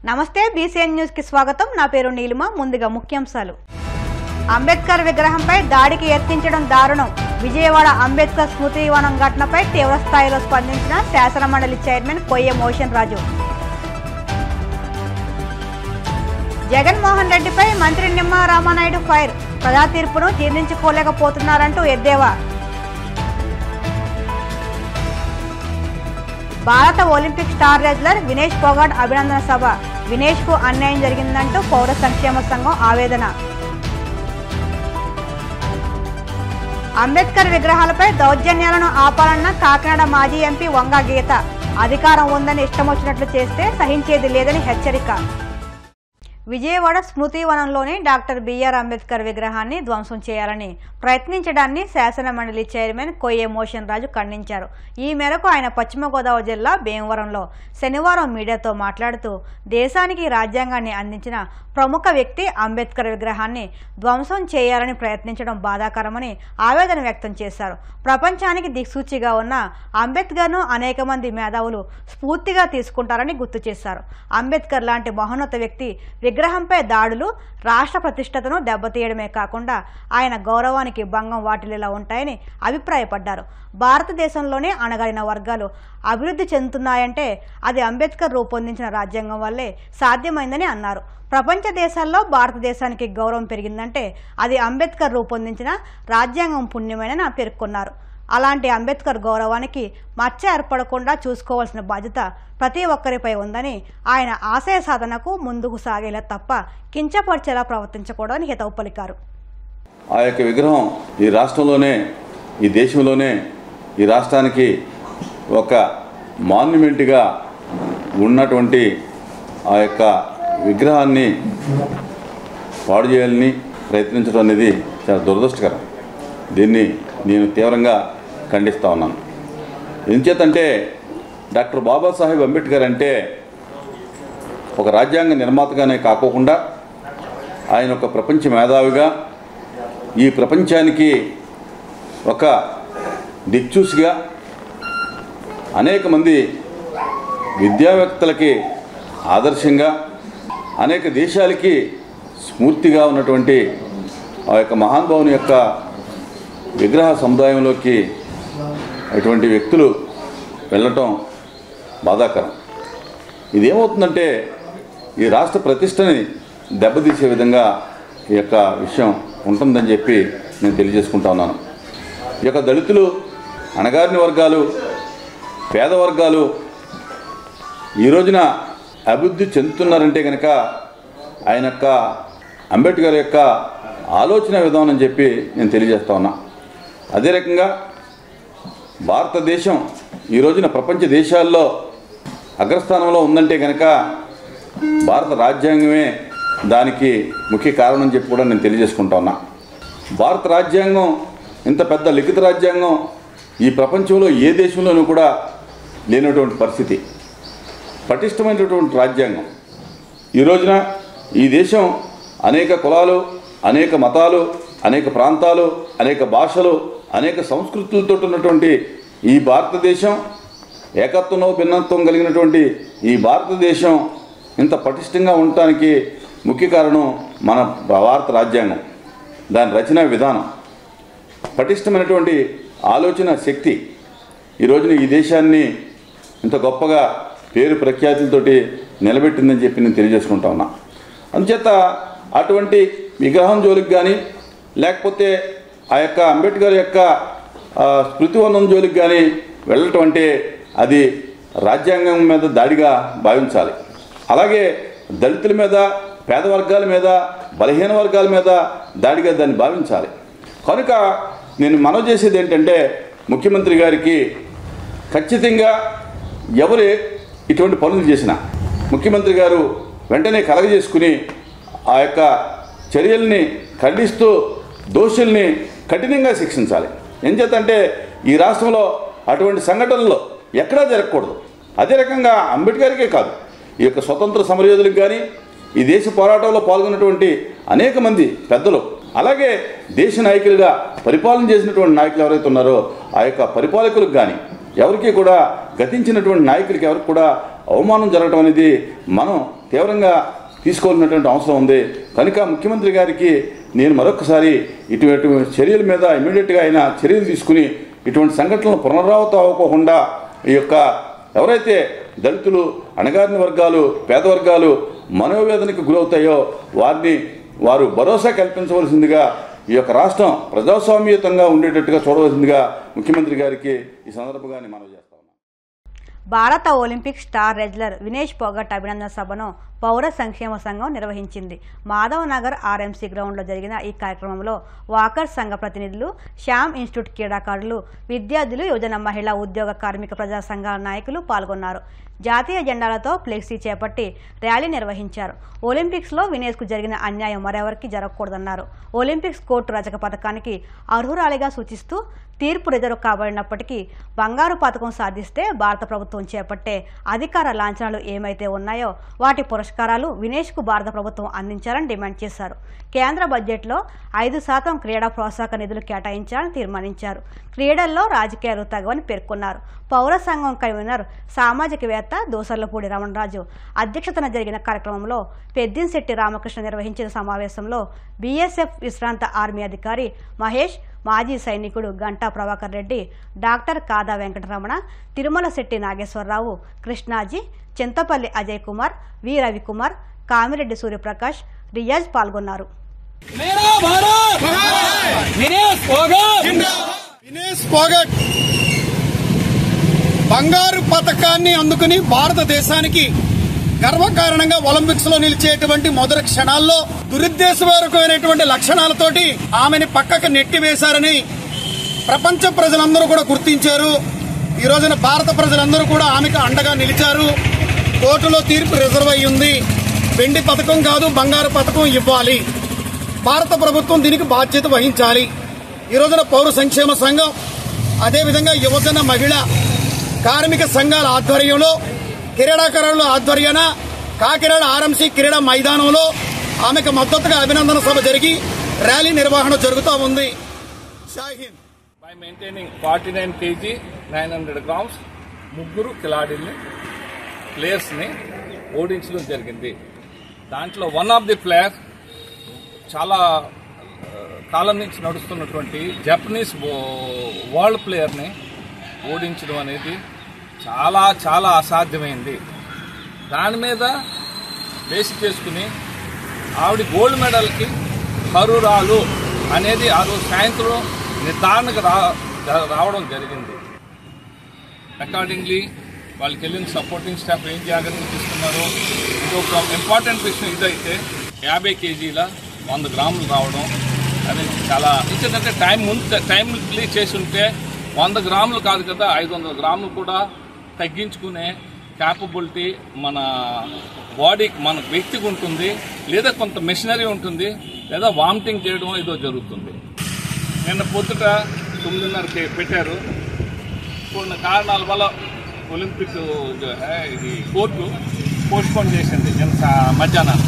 నమస్తే BCN news కి స్వాగతం. నా పేరు నీలిమ. ముందుగా ముఖ్యాంశాలు. అంబేద్కర్ విగ్రహంపై దాడికి యత్నించడం దారుణం. విజయవాడ అంబేద్కర్ స్మృతి వనం ఘటనపై తీవ్ర స్థాయిలో స్పందించిన శాసనమండలి చైర్మన్ కొయ్య మోషన్ రాజు. జగన్మోహన్ రెడ్డిపై మంత్రి నిమ్మల రామానాయుడు ఫైర్. ప్రజా తీర్పును జీర్ణించుకోలేకపోతున్నారంటూ ఎద్దేవా. భారత Olympic star wrestler Vinesh Phogat అభినందన సభ. వినేష్ కు అన్యాయం జరిగిందంటూ పౌర సంక్షేమ సంఘం ఆవేదన. అంబేద్కర్ విగ్రహాలపై దౌర్జన్యాలను ఆపాలన్న కాకినాడ మాజీ ఎంపీ వంగ గీత. అధికారం ఉందని ఇష్టం వచ్చినట్లు చేస్తే సహించేది లేదని హెచ్చరిక. విజయవాడ స్మృతి వనంలోని డాక్టర్ బిఆర్ అంబేద్కర్ విగ్రహాన్ని ధ్వంసం చేయాలని ప్రయత్నించడాన్ని శాసనమండలి చైర్మన్ కొయ్య మోషన్ రాజు ఖండించారు. ఈ మేరకు ఆయన పశ్చిమ గోదావరి జిల్లా భీమవరంలో శనివారం మీడియాతో మాట్లాడుతూ దేశానికి రాజ్యాంగాన్ని అందించిన ప్రముఖ వ్యక్తి అంబేద్కర్ విగ్రహాన్ని ధ్వంసం చేయాలని ప్రయత్నించడం బాధాకరమని ఆవేదన వ్యక్తం చేశారు. ప్రపంచానికి దిక్సూచిగా ఉన్న అంబేద్కర్ను అనేక మంది మేధావులు స్ఫూర్తిగా తీసుకుంటారని గుర్తు చేశారు. అంబేద్కర్ లాంటి మహోన్నత వ్యక్తి విగ్రహంపై దాడులు రాష్ట్ర ప్రతిష్టతను దెబ్బతీయడమే కాకుండా ఆయన గౌరవానికి భంగం వాటిల్లేలా ఉంటాయని అభిప్రాయపడ్డారు. భారతదేశంలోనే అణగారిన వర్గాలు అభివృద్ధి చెందుతున్నాయంటే అది అంబేద్కర్ రూపొందించిన రాజ్యాంగం వల్లే సాధ్యమైందని అన్నారు. ప్రపంచ దేశాల్లో భారతదేశానికి గౌరవం పెరిగిందంటే అది అంబేద్కర్ రూపొందించిన రాజ్యాంగం పుణ్యమేనని పేర్కొన్నారు. అలాంటి అంబేద్కర్ గౌరవానికి మచ్చ ఏర్పడకుండా చూసుకోవాల్సిన బాధ్యత ప్రతి ఒక్కరిపై ఉందని, ఆయన ఆశయ సాధనకు ముందుకు సాగేలా తప్ప కించపరిచేలా ప్రవర్తించకూడదని హితవు పలికారు. ఆ యొక్క విగ్రహం ఈ రాష్ట్రంలోనే, ఈ దేశంలోనే, ఈ రాష్ట్రానికి ఒక మాన్యుమెంట్గా ఉన్నటువంటి ఆ యొక్క విగ్రహాన్ని పాడు చేయాలని ప్రయత్నించడం అనేది చాలా దురదృష్టకరం. దీన్ని నేను తీవ్రంగా ఖండిస్తూ ఉన్నాను. ఎందుచేతంటే డాక్టర్ బాబాసాహెబ్ అంబేద్కర్ అంటే ఒక రాజ్యాంగ నిర్మాతగానే కాకోకుండా ఆయన ఒక ప్రపంచ మేధావిగా, ఈ ప్రపంచానికి ఒక దిక్చూసిగా, అనేక మంది విద్యావేత్తలకి ఆదర్శంగా, అనేక దేశాలకి స్ఫూర్తిగా ఉన్నటువంటి ఆ యొక్క మహానుభావుని యొక్క విగ్రహ సముదాయంలోకి అటువంటి వ్యక్తులు వెళ్ళటం బాధాకరం. ఇదేమవుతుందంటే ఈ రాష్ట్ర ప్రతిష్టని దెబ్బతీసే విధంగా ఈ యొక్క విషయం ఉంటుందని చెప్పి నేను తెలియజేసుకుంటా ఉన్నాను. ఈ యొక్క దళితులు, అణగారిన వర్గాలు, పేద వర్గాలు ఈ రోజున అభివృద్ధి చెందుతున్నారంటే కనుక ఆయన యొక్క అంబేద్కర్ యొక్క ఆలోచన విధానం అని చెప్పి నేను తెలియజేస్తా ఉన్నా. అదే రకంగా భారతదేశం ఈ రోజున ప్రపంచ దేశాల్లో అగ్రస్థానంలో ఉందంటే కనుక భారత రాజ్యాంగమే దానికి ముఖ్య కారణం అని చెప్పి కూడా నేను తెలియజేసుకుంటా ఉన్నా. భారత రాజ్యాంగం ఇంత పెద్ద లిఖిత రాజ్యాంగం ఈ ప్రపంచంలో ఏ దేశంలోనూ కూడా లేనటువంటి పరిస్థితి. పటిష్టమైనటువంటి రాజ్యాంగం. ఈ రోజున ఈ దేశం అనేక కులాలు, అనేక మతాలు, అనేక ప్రాంతాలు, అనేక భాషలు, అనేక సంస్కృతులతో ఉన్నటువంటి ఈ భారతదేశం, ఏకత్వంలో భిన్నత్వం కలిగినటువంటి ఈ భారతదేశం ఇంత పటిష్టంగా ఉండటానికి ముఖ్య కారణం మన భారత రాజ్యాంగం, దాని రచనా విధానం, పటిష్టమైనటువంటి ఆలోచన శక్తి ఈ రోజున ఈ దేశాన్ని ఇంత గొప్పగా పేరు ప్రఖ్యాతులతోటి నిలబెట్టిందని చెప్పి నేను తెలియజేసుకుంటా ఉన్నా. అందుచేత అటువంటి విగ్రహం జోలికి కానీ, లేకపోతే ఆ యొక్క అంబేద్కర్ యొక్క స్మృతివనం జోలికి కానీ వెళ్ళటం అంటే అది రాజ్యాంగం మీద దాడిగా భావించాలి. అలాగే దళితుల మీద, పేద వర్గాల మీద, బలహీన వర్గాల మీద దాడిగా దాన్ని భావించాలి. కనుక నేను మనవి చేసేది ఏంటంటే ముఖ్యమంత్రి గారికి ఖచ్చితంగా ఎవరు ఇటువంటి పనులు చేసినా ముఖ్యమంత్రి గారు వెంటనే కలగజేసుకుని ఆ యొక్క చర్యల్ని ఖండిస్తూ దోషుల్ని కఠినంగా శిక్షించాలి. ఏం చేతంటే ఈ రాష్ట్రంలో అటువంటి సంఘటనలు ఎక్కడా జరగకూడదు. అదే రకంగా అంబేద్కర్కే కాదు, ఈ యొక్క స్వతంత్ర సమరయోధులకు కానీ, ఈ దేశ పోరాటంలో పాల్గొన్నటువంటి అనేక మంది పెద్దలు, అలాగే దేశ నాయకులుగా పరిపాలన చేసినటువంటి నాయకులు ఎవరైతే ఉన్నారో ఆ యొక్క పరిపాలకులకు కానీ ఎవరికి కూడా గతించినటువంటి నాయకులకి ఎవరికి కూడా అవమానం జరగడం అనేది మనం తీవ్రంగా తీసుకోవాల్సినటువంటి అవసరం ఉంది. కనుక ముఖ్యమంత్రి గారికి నేను మరొకసారి ఇటువంటి చర్యల మీద ఇమీడియట్గా ఆయన చర్యలు తీసుకుని ఇటువంటి సంఘటనలు పునరావృతం అవ్వకుండా ఈ యొక్క ఎవరైతే దళితులు, అణగారిన వర్గాలు, పేద వర్గాలు మనోవేదనకు గురవుతాయో వారు భరోసా కల్పించవలసిందిగా ఈ యొక్క రాష్ట్రం ప్రజాస్వామ్యయుతంగా ఉండేటట్టుగా చూడవలసిందిగా ముఖ్యమంత్రి గారికి ఈ సందర్భంగా మనవి చేస్తా ఉన్నాను. భారత Olympic star wrestler Vinesh Phogat అభినందన సభను పౌర సంక్షేమ సంఘం నిర్వహించింది. మాధవ్ నగర్ ఆర్ఎంసీ గ్రౌండ్లో జరిగిన ఈ కార్యక్రమంలో వాకర్స్ సంఘ ప్రతినిధులు, శ్యామ్ ఇన్స్టిట్యూట్ క్రీడాకారులు, విద్యార్థులు, యువజన, మహిళా, ఉద్యోగ, కార్మిక, ప్రజా సంఘాల నాయకులు పాల్గొన్నారు. జాతీయ జెండాలతో ఫ్లెక్సీ చేపట్టి ర్యాలీ నిర్వహించారు. ఒలింపిక్స్లో వినేష్కు జరిగిన అన్యాయం మరెవరికి జరగకూడదన్నారు. ఒలింపిక్స్ కోర్టు రజక పథకానికి అర్హురాలిగా సూచిస్తూ తీర్పు రిజర్వ్ కాబడినప్పటికీ బంగారు పథకం సాధిస్తే భారత ప్రభుత్వం చేపట్టే అధికార లాంఛనాలు ఏమైతే ఉన్నాయో వాటి పురస్కారాలు వినేష్కు భారత ప్రభుత్వం అందించాలని డిమాండ్ చేశారు. కేంద్ర బడ్జెట్లో 5% క్రీడా ప్రోత్సాహక నిధులు కేటాయించాలని తీర్మానించారు. క్రీడల్లో రాజకీయాలు తగవని పేర్కొన్నారు. పౌర సంఘం కన్వీనర్, సామాజికవేత్త దోసర్లపూడి రమణరాజు అధ్యక్షతన జరిగిన కార్యక్రమంలో పెద్దింశెట్టి రామకృష్ణ నిర్వహించిన సమావేశంలో బీఎస్ఎఫ్ విశ్రాంత ఆర్మీ అధికారి మహేష్, మాజీ సైనికుడు గంటా ప్రభాకర్ రెడ్డి, డాక్టర్ కాదా వెంకటరమణ, తిరుమల శెట్టి నాగేశ్వరరావు, కృష్ణాజీ, చింతపల్లి అజయ్ కుమార్, వి రవికుమార్, కామిరెడ్డి సూర్యప్రకాష్, రియాజ్ పాల్గొన్నారు. వినేష్ పోగట్ బంగారు పథకాన్ని అందుకుని భారతదేశానికి గర్వకారణంగా ఒలింపిక్స్ లో నిలిచేటువంటి మొదటి క్షణాల్లో దురుద్దేశపూర్వకమైనటువంటి లక్షణాలతోటి ఆమెని పక్కకు నెట్టివేశారని ప్రపంచ ప్రజలందరూ కూడా గుర్తించారు. ఈ రోజున భారత ప్రజలందరూ కూడా ఆమెకు అండగా నిలిచారు. కోర్టులో తీర్పు రిజర్వ్ అయి ఉంది. వెండి పథకం కాదు, బంగారు పథకం ఇవ్వాలి. భారత ప్రభుత్వం దీనికి బాధ్యత వహించాలి. ఈ రోజున పౌర సంక్షేమ సంఘం, అదేవిధంగా యువజన, మహిళా, కార్మిక సంఘాల ఆధ్వర్యంలో, క్రీడాకారుల ఆధ్వర్యాన కాకినాడ ఆర్ఎంసీ క్రీడా మైదానంలో ఆమెకు మద్దతుగా అభినందన సభ జరిగి ర్యాలీ నిర్వహణ జరుగుతూ ఉంది. బై మెయింటైనింగ్ 49 kg 900 grams ముగ్గురు ప్లేయర్స్ ని ఓడించడం జరిగింది. దాంట్లో వన్ ఆఫ్ ది ప్లేయర్ చాలా కాలం నుంచి నడుస్తున్నటువంటి జపనీస్ వరల్డ్ ప్లేయర్ని ఓడించడం అనేది చాలా చాలా అసాధ్యమైంది. దాని మీద బేస్ చేసుకుని ఆవిడ గోల్డ్ మెడల్కి అర్హురాలు అనేది ఆ రోజు సాయంత్రం నిర్ధారణకు రావడం జరిగింది. అకార్డింగ్లీ వాళ్ళకి వెళ్ళిన సపోర్టింగ్ స్టాఫ్ ఏం జాగ్రత్తలు తీసుకున్నారో, ఇంకొక ఇంపార్టెంట్ విషయం ఇదైతే 50 kg 100 grams రావడం అనేది చాలా ఎందుకంటే టైంలీ చేసి ఉంటే 100 grams కాదు కదా, 500 grams కూడా తగ్గించుకునే క్యాపబిలిటీ మన బాడీకి, మన వ్యక్తికి ఉంటుంది. లేదా కొంత మెషినరీ ఉంటుంది, లేదా వామిటింగ్ చేయడం ఏదో జరుగుతుంది. నిన్న పొద్దుట 9:30 పెట్టారు. కొన్ని కారణాల వల్ల ఒలింపిక్ ఇది కోర్టు పోస్ట్పోన్ చేసింది నిన్న మధ్యాహ్నం.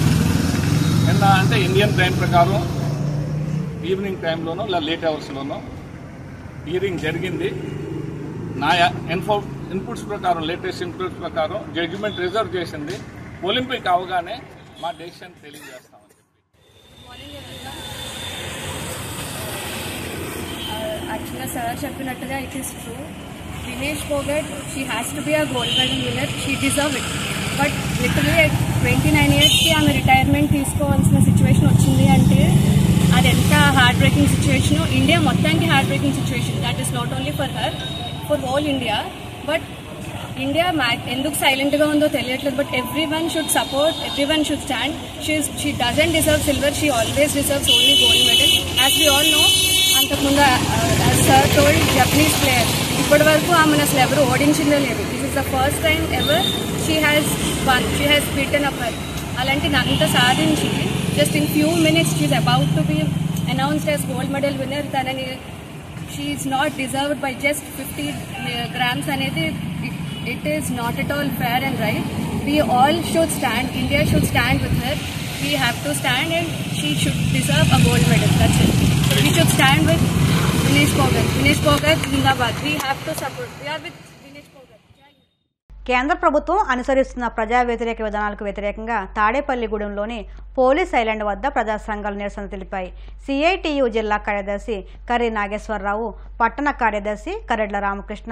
నిన్న అంటే ఇండియన్ టైం ప్రకారం ఈవినింగ్ టైంలోనో లేదా లేట్ అవర్స్లోనో హియరింగ్ జరిగింది. నా ఇన్పుట్స్ ప్రకారం, లేటెస్ట్ ఇన్పుట్స్ ప్రకారం జడ్జిమెంట్ రిజర్వ్ చేసింది. ఒలింపిక్ అవగానే మా డెసిషన్ తెలియజేస్తామని చెప్పి. యాక్చువల్గా సార్ చెప్పినట్టుగా it is true. Vinesh Phogat, she has to be a gold medal winner. She deserve it. But literally 29 yearsకి ఆమె రిటైర్మెంట్ తీసుకోవాల్సిన సిచ్యువేషన్ వచ్చింది అంటే అది ఎంత హార్ట్ బ్రేకింగ్ సిచ్యువేషన్. ఇండియా మొత్తానికి heart breaking situation. That is not only for her, for whole India. But India ఎందుకు సైలెంట్గా ఉందో తెలియట్లేదు. But everyone should support, everyone should stand. She doesn't deserve silver, she always deserves only gold medal. As we all know, అంతకుముందు sir told Japanese player ఇప్పటి వరకు ఆమెను అసలు ఎవరు ఓడించిందో లేదు. This is the first time ever she has won, she has beaten up her. అలాంటిది అంత సాధించి just in few minutes she is about to be announced as gold medal winner. తనని she is not deserved by just 50 grams అనేది it is not at all fair and right. We all should stand. India should stand with her. We have to stand and she should deserve a gold medal. That's it. We should stand with Vinesh Pogat. Vinesh Pogat, Zindabad. We have to support. We are with Vinesh Pogat. కేంద్ర ప్రభుత్వం అనుసరిస్తున్న ప్రజా వ్యతిరేక విధానాలకు వ్యతిరేకంగా తాడేపల్లిగూడెంలోని police island వద్ద ప్రజా సంఘాలు నిరసన తెలిపాయి. సిఐటియు జిల్లా కార్యదర్శి కర్రి నాగేశ్వరరావు, పట్టణ కార్యదర్శి కరెడ్ల రామకృష్ణ,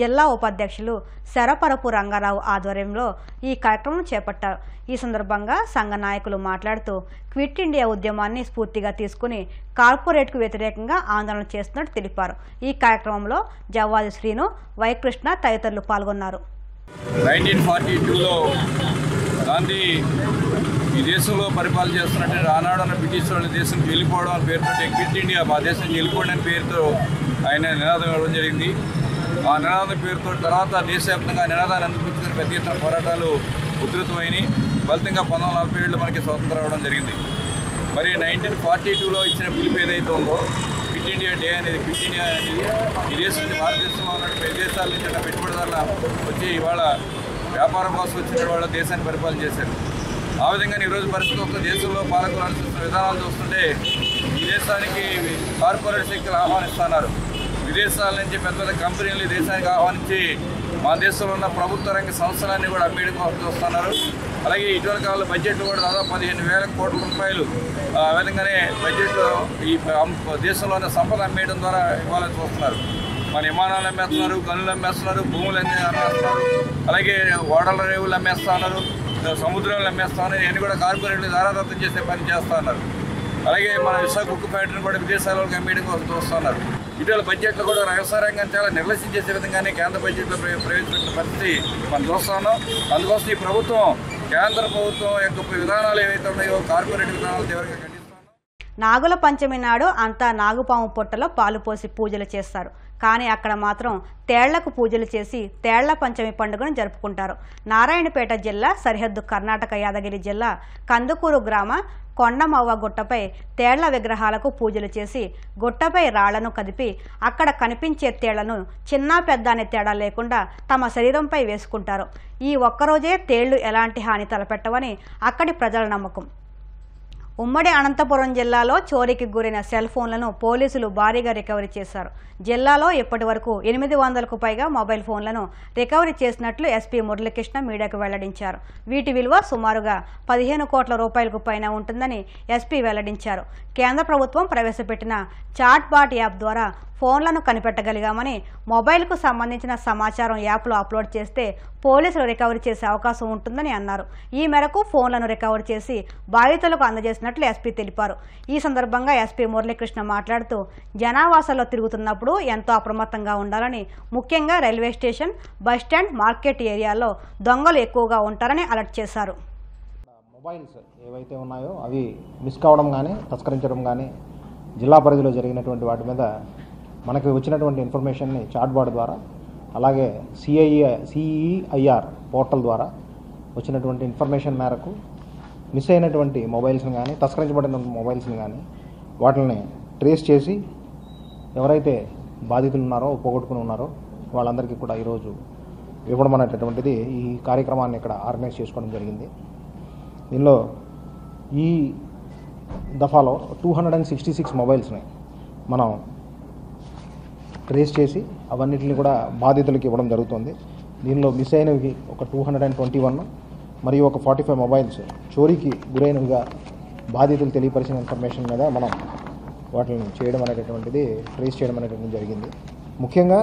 జిల్లా ఉపాధ్యక్షులు శరపరపు రంగారావు ఆధ్వర్యంలో ఈ కార్యక్రమం చేపట్టారు. ఈ సందర్భంగా సంఘ నాయకులు మాట్లాడుతూ క్విట్ ఇండియా ఉద్యమాన్ని స్ఫూర్తిగా తీసుకుని కార్పొరేట్కు వ్యతిరేకంగా ఆందోళన చేస్తున్నట్టు తెలిపారు. ఈ కార్యక్రమంలో జవ్వాది శ్రీను, వైకృష్ణ తదితరులు పాల్గొన్నారు. 1942లో గాంధీ ఈ దేశంలో పరిపాలన చేస్తున్నట్టు ఆనాడున్న బ్రిటిష్ వాళ్ళ దేశం వెళ్ళిపోవడం అని పేరుతో క్విట్ ఇండియా మా దేశం వెళ్ళిపోవడం అనే పేరుతో ఆయన నినాదం ఇవ్వడం జరిగింది. ఆ నినాదం పేరుతో తర్వాత దేశవ్యాప్తంగా నినాదాన్ని అందిపుచ్చుకుని పెద్ద ఎత్తున పోరాటాలు ఉధృతమైనవి. ఫలితంగా 1947లో మనకి స్వాతంత్రం రావడం జరిగింది. మరి 1942లో ఇచ్చిన పిలుపు ఏదైతే ఉందో క్విట్ ఇండియా డే అనేది, క్విట్ ఇండియా అనేది ఈ దేశం నుంచి భారతదేశంలో ఉన్న విదేశాల నుంచి అట్లా పెట్టుబడిదారుల వచ్చి ఇవాళ వ్యాపారం కోసం వచ్చిన వాళ్ళ దేశాన్ని పరిపాలన చేశారు. ఆ విధంగా ఈరోజు పరిస్థితుల్లో దేశంలో పాలకులు అనుసరిస్తున్న విధానాలు చూస్తుంటే ఈ దేశానికి కార్పొరేట్ శక్తులు ఆహ్వానిస్తున్నారు. విదేశాల నుంచి పెద్ద పెద్ద కంపెనీలు ఈ దేశానికి ఆహ్వానించి మా దేశంలో ఉన్న ప్రభుత్వ రంగ సంస్థలన్నీ కూడా అమ్మేయడం కోసం చూస్తున్నారు. అలాగే ఇటీవల కాలంలో బడ్జెట్లో కూడా దాదాపు 15,000 కోట్ల రూపాయలు ఆ విధంగానే బడ్జెట్లో ఈ దేశంలో ఉన్న సంపద అమ్మేయడం ద్వారా ఇవ్వాలని చూస్తున్నారు. మన విమానాలు అమ్మేస్తున్నారు, గనులు అమ్మేస్తున్నారు, భూములు అమ్మేస్తున్నారు, అలాగే ఓడల రేవులు అమ్మేస్తా ఉన్నారు, సముద్రంలో అమ్మేస్తా ఉన్నారు. ఇవన్నీ కూడా కార్పొరేట్లు దారాదత్తం చేసే పని చేస్తూ ఉన్నారు. అలాగే మన విశాఖ ఉక్కు ఫ్యాక్టరీని కూడా విదేశాలకు అమ్మేయడం కోసం చూస్తున్నారు. ఇటీవల బడ్జెట్లో కూడా వ్యవసాయ రంగాన్ని చాలా నిర్లక్ష్యం చేసే విధంగానే కేంద్ర బడ్జెట్లో ప్రవేశపెట్టిన పరిస్థితి మనం చూస్తా ఉన్నాం. అందుకోసం ఈ ప్రభుత్వం, కేంద్ర ప్రభుత్వం యొక్క విధానాలు ఏవైతే ఉన్నాయో కార్పొరేట్ విధానాలు తీవ్రంగా ఖండిస్తున్నాం. నాగుల పంచమి నాడు అంతా నాగుపాము పొట్టలో పాలు పోసి పూజలు చేస్తారు. కానీ అక్కడ మాత్రం తేళ్లకు పూజలు చేసి తేళ్ల పంచమి పండుగను జరుపుకుంటారు. నారాయణపేట జిల్లా సరిహద్దు కర్ణాటక యాదగిరి జిల్లా కందుకూరు గ్రామ కొండమవ్వ గుట్టపై తేళ్ల విగ్రహాలకు పూజలు చేసి గుట్టపై రాళ్లను కదిపి అక్కడ కనిపించే తేళ్లను చిన్న పెద్ద అనే తేడా లేకుండా తమ శరీరంపై వేసుకుంటారు. ఈ ఒక్కరోజే తేళ్లు ఎలాంటి హాని తలపెట్టవని అక్కడి ప్రజల నమ్మకం. ఉమ్మడి అనంతపురం జిల్లాలో చోరీకి గురైన సెల్ ఫోన్లను పోలీసులు భారీగా రికవరీ చేశారు. జిల్లాలో ఇప్పటి వరకు 800కు పైగా మొబైల్ ఫోన్లను రికవరీ చేసినట్లు ఎస్పీ మురళీకృష్ణ మీడియాకు వెల్లడించారు. వీటి విలువ సుమారుగా 15 కోట్ల రూపాయలకు పైన ఉంటుందని ఎస్పీ వెల్లడించారు. కేంద్ర ప్రభుత్వం ప్రవేశపెట్టిన చాట్ బాట్ యాప్ ద్వారా ఫోన్లను కనిపెట్టగలిగామని, మొబైల్కు సంబంధించిన సమాచారం యాప్లో అప్లోడ్ చేస్తే పోలీసులు రికవరీ చేసే అవకాశం ఉంటుందని అన్నారు. ఈ మేరకు ఫోన్లను రికవరీ చేసి బాధితులకు అందజేసినట్లు ఎస్పీ తెలిపారు. ఈ సందర్భంగా ఎస్పీ మురళీకృష్ణ మాట్లాడుతూ జనావాసాల్లో తిరుగుతున్నప్పుడు ఎంతో అప్రమత్తంగా ఉండాలని, ముఖ్యంగా రైల్వే స్టేషన్, బస్టాండ్, మార్కెట్ ఏరియాల్లో దొంగలు ఎక్కువగా ఉంటారని అలర్ట్ చేశారు. మొబైల్స్ ఏవైతే ఉన్నాయో అవి మిస్ కావడం కానీ తస్కరించడం కానీ జిల్లా పరిధిలో జరిగినటువంటి వాటి మీద మనకి వచ్చినటువంటి ఇన్ఫర్మేషన్ని చాట్ బాట్ ద్వారా, అలాగే సిఈఐఆర్ పోర్టల్ ద్వారా వచ్చినటువంటి ఇన్ఫర్మేషన్ మేరకు మిస్ అయినటువంటి మొబైల్స్ని కానీ తస్కరించబడిన మొబైల్స్ని కానీ వాటిని ట్రేస్ చేసి ఎవరైతే బాధితులు ఉన్నారో, పోగొట్టుకుని ఉన్నారో వాళ్ళందరికీ కూడా ఈరోజు ఇవ్వడం అనేటటువంటిది ఈ కార్యక్రమాన్ని ఇక్కడ ఆర్గనైజ్ చేసుకోవడం జరిగింది. దీనిలో ఈ దఫాలో 266 మొబైల్స్ని మనం ట్రేస్ చేసి అవన్నిటిని కూడా బాధితులకు ఇవ్వడం జరుగుతుంది. దీనిలో మిస్ అయినవి ఒక 221 మరియు ఒక 45 మొబైల్స్ చోరీకి గురైనవిగా బాధితులు తెలియపరిచిన ఇన్ఫర్మేషన్ మీద మనం వాటిని చేయడం అనేటటువంటిది ట్రేస్ చేయడం అనేటువంటిది జరిగింది. ముఖ్యంగా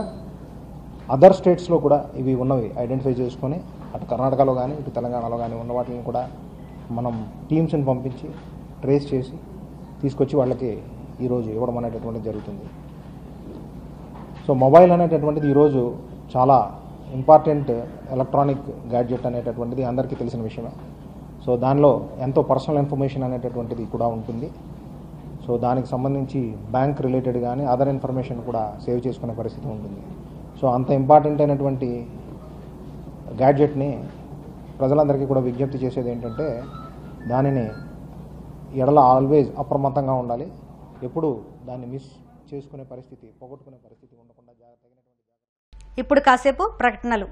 అదర్ స్టేట్స్లో కూడా ఇవి ఉన్నవి ఐడెంటిఫై చేసుకొని అటు కర్ణాటకలో కానీ ఇటు తెలంగాణలో కానీ ఉన్న వాటిని కూడా మనం టీమ్స్ని పంపించి ట్రేస్ చేసి తీసుకొచ్చి వాళ్ళకి ఈరోజు ఇవ్వడం అనేటటువంటిది జరుగుతుంది. సో మొబైల్ అనేటటువంటిది ఈరోజు చాలా ఇంపార్టెంట్ ఎలక్ట్రానిక్ గ్యాడ్జెట్ అనేటటువంటిది అందరికీ తెలిసిన విషయమే. సో దానిలో ఎంతో పర్సనల్ ఇన్ఫర్మేషన్ అనేటటువంటిది కూడా ఉంటుంది. సో దానికి సంబంధించి బ్యాంక్ రిలేటెడ్ కానీ అదర్ ఇన్ఫర్మేషన్ కూడా సేవ్ చేసుకునే పరిస్థితి ఉంటుంది. సో అంత ఇంపార్టెంట్ అయినటువంటి గ్యాడ్జెట్ని ప్రజలందరికీ కూడా విజ్ఞప్తి చేసేది ఏంటంటే దానిని ఎడల ఆల్వేజ్ అప్రమత్తంగా ఉండాలి. ఎప్పుడు దాన్ని మిస్ చేసుకునే పరిస్థితి, పోగొట్టుకునే పరిస్థితి ఉండకుండా జాగ్రత్తగా. ఇప్పుడు కాసేపు ప్రకటనలు.